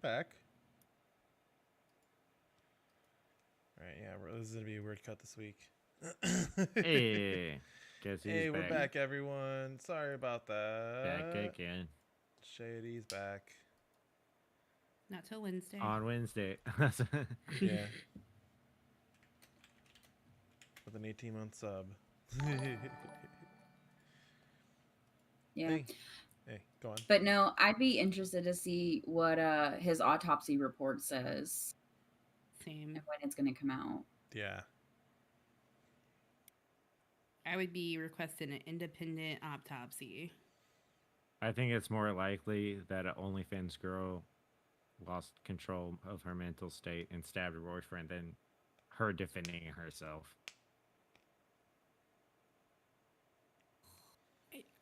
back. All right, yeah, this is gonna be a weird cut this week. Hey, guess who's Hey, we're back? back, everyone. Sorry about Back that. again Shady's back. Not till Wednesday. on Wednesday. Yeah, with an 18-month sub. Yeah. Hey, go on. But no, I'd be interested to see what his autopsy report says Same. and when it's going to come out. Yeah. I would be requesting an independent autopsy. I think it's more likely that an OnlyFans girl lost control of her mental state and stabbed her boyfriend than her defending herself.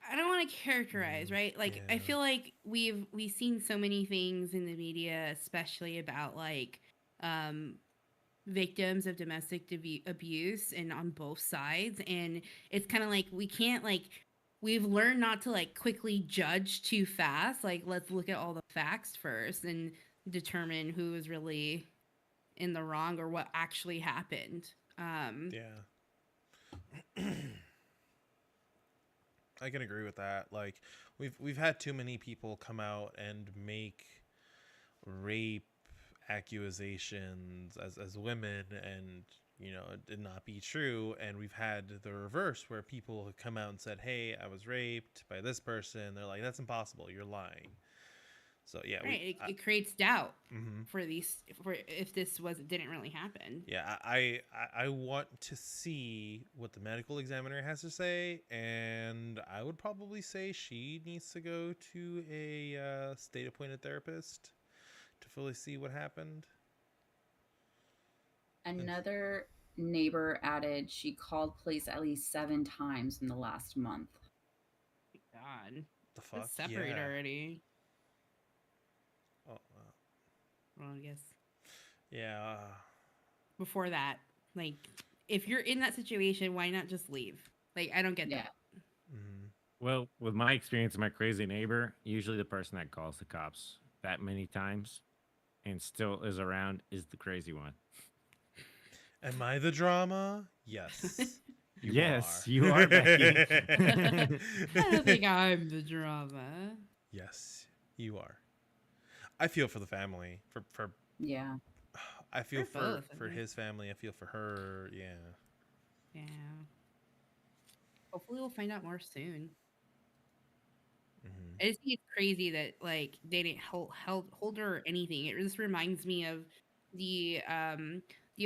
I don't want to characterize, right? Like, Yeah. I feel like we've seen so many things in the media, especially about like victims of domestic abuse and on both sides, and it's kind of like we can't like we've learned not to like quickly judge too fast. Like, let's look at all the facts first and determine who is really in the wrong or what actually happened. Yeah. I can agree with that. Like we've had too many people come out and make rape accusations as women, and it did not be true. And we've had the reverse where people have come out and said, hey, I was raped by this person. They're like, that's impossible, you're lying. So yeah, right, it creates doubt mm-hmm. for if this didn't really happen. Yeah, I want to see what the medical examiner has to say, and I would probably say she needs to go to a state-appointed therapist to fully see what happened. Another neighbor added she called police at least 7 times in the last month. God, The fuck? let's separate already. Oh, well, I guess. Yeah. Before that, like, if you're in that situation, why not just leave? Like, I don't get that. Mm-hmm. Well, with my experience, my crazy neighbor, usually the person that calls the cops that many times and still is around is the crazy one. Am I the drama? Yes. Yes, you are, Becky. I don't think I'm the drama. Yes, you are. I feel for the family. For yeah. I feel for his family. I feel for her. Yeah. Yeah. Hopefully, we'll find out more soon. Mm-hmm. I just think it's crazy that like they didn't hold her or anything. It just reminds me of the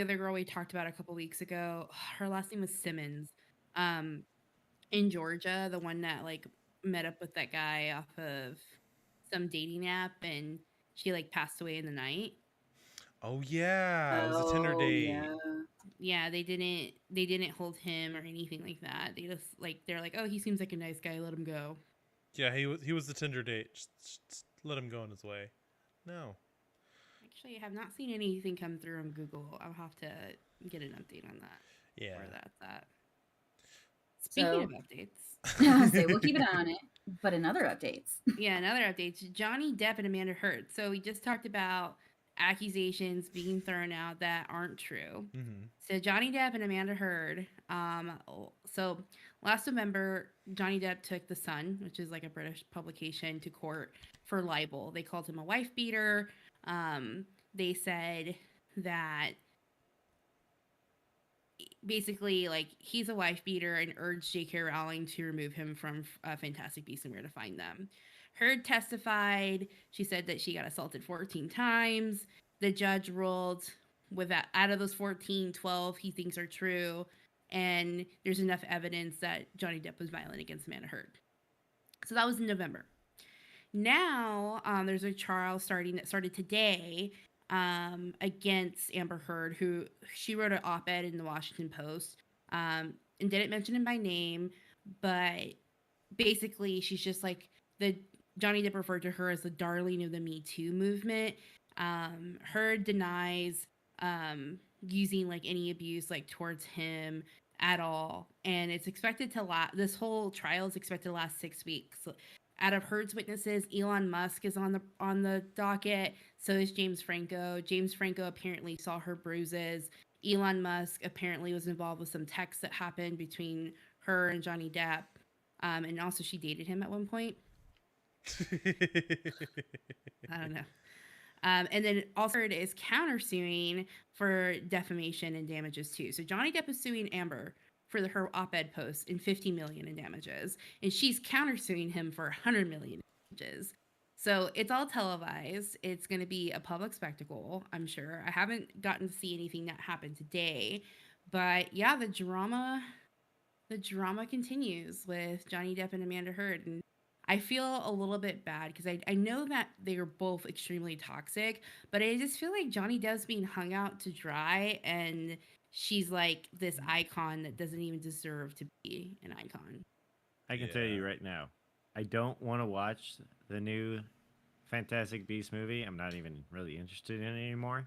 other girl we talked about a couple weeks ago. Her last name was Simmons. In Georgia, the one that like met up with that guy off of some dating app and she like passed away in the night. Oh yeah, it was a Tinder date. Yeah, they didn't hold him or anything like that. They're like, oh, he seems like a nice guy, let him go. Yeah, he was the Tinder date. Just let him go on his way. No. Actually, I have not seen anything come through on Google. I'll have to get an update on that. Yeah. Where that's at. Speaking of updates. We'll keep it on it. But in other updates. Yeah, in other updates, Johnny Depp and Amanda Heard. So we just talked about accusations being thrown out that aren't true. Mm-hmm. So Johnny Depp and Amanda Heard. So last November, Johnny Depp took The Sun, which is like a British publication, to court for libel. They called him a wife beater. They said that basically like he's a wife beater and urged J.K. Rowling to remove him from Fantastic Beasts and Where to Find Them. Heard testified. She said that she got assaulted 14 times. The judge ruled with that out of those 14, 12 he thinks are true, and there's enough evidence that Johnny Depp was violent against Amanda Heard. So that was in November. Now there's a trial that started today against Amber Heard, who she wrote an op-ed in the Washington Post and didn't mention him by name, but basically she's just like Johnny Depp referred to her as the darling of the Me Too movement. Heard denies using like any abuse like towards him at all, and it's expected to last. This whole trial is expected to last 6 weeks. Out of Heard's witnesses, Elon Musk is on the docket. So is James Franco. James Franco apparently saw her bruises. Elon Musk apparently was involved with some texts that happened between her and Johnny Depp. And also she dated him at one point. I don't know. And then also Heard is countersuing for defamation and damages too. So Johnny Depp is suing Amber for her op-ed post in $50 million in damages, and she's countersuing him for $100 million in damages. So it's all televised. It's going to be a public spectacle, I'm sure. I haven't gotten to see anything that happened today, but yeah, the drama continues with Johnny Depp and Amanda Heard, and I feel a little bit bad because I know that they are both extremely toxic, but I just feel like Johnny Depp's being hung out to dry, and she's like this icon that doesn't even deserve to be an icon. I can tell you right now, I don't want to watch the new Fantastic Beasts movie. I'm not even really interested in it anymore.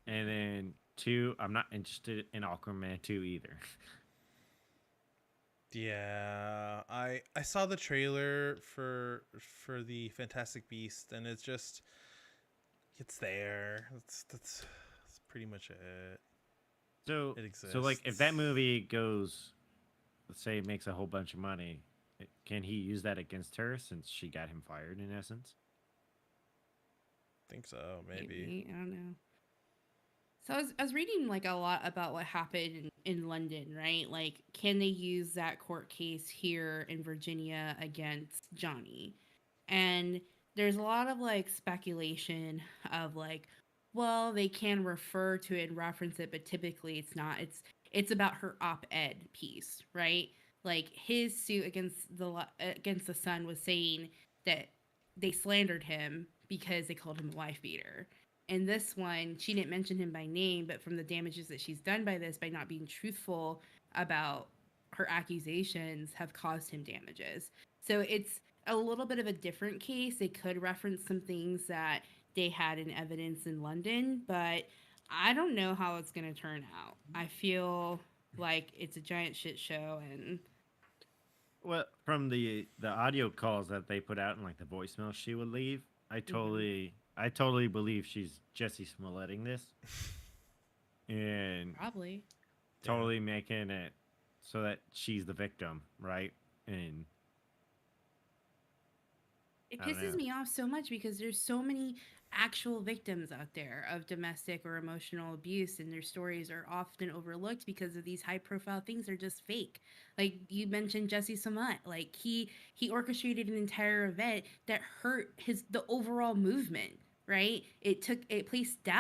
And then 2, I'm not interested in Aquaman 2 either. Yeah, I saw the trailer for the Fantastic Beast, and it's there. That's pretty much it. So It exists. So like if that movie goes, let's say, makes a whole bunch of money, can he use that against her since she got him fired in essence? Think so, maybe. I don't know. So I was reading like a lot about what happened in London, right? Like, can they use that court case here in Virginia against Johnny? And there's a lot of like speculation of like, well, they can refer to it and reference it, but typically it's not. It's about her op-ed piece, right? Like his suit against the Sun was saying that they slandered him because they called him a wife beater. And this one, she didn't mention him by name, but from the damages that she's done by this, by not being truthful about her accusations, have caused him damages. So it's a little bit of a different case. They could reference some things that they had in evidence in London, but I don't know how it's going to turn out. I feel like it's a giant shit show, and Well, from the audio calls that they put out and like the voicemail she would leave, I totally believe she's Jesse Smolletting this, and probably totally making it so that she's the victim, right? And it I don't pisses know. me off so much because there's so many actual victims out there of domestic or emotional abuse, and their stories are often overlooked because of these high profile things. They're just fake. Like you mentioned Jesse Smollett, like he orchestrated an entire event that hurt the overall movement, right? It placed doubt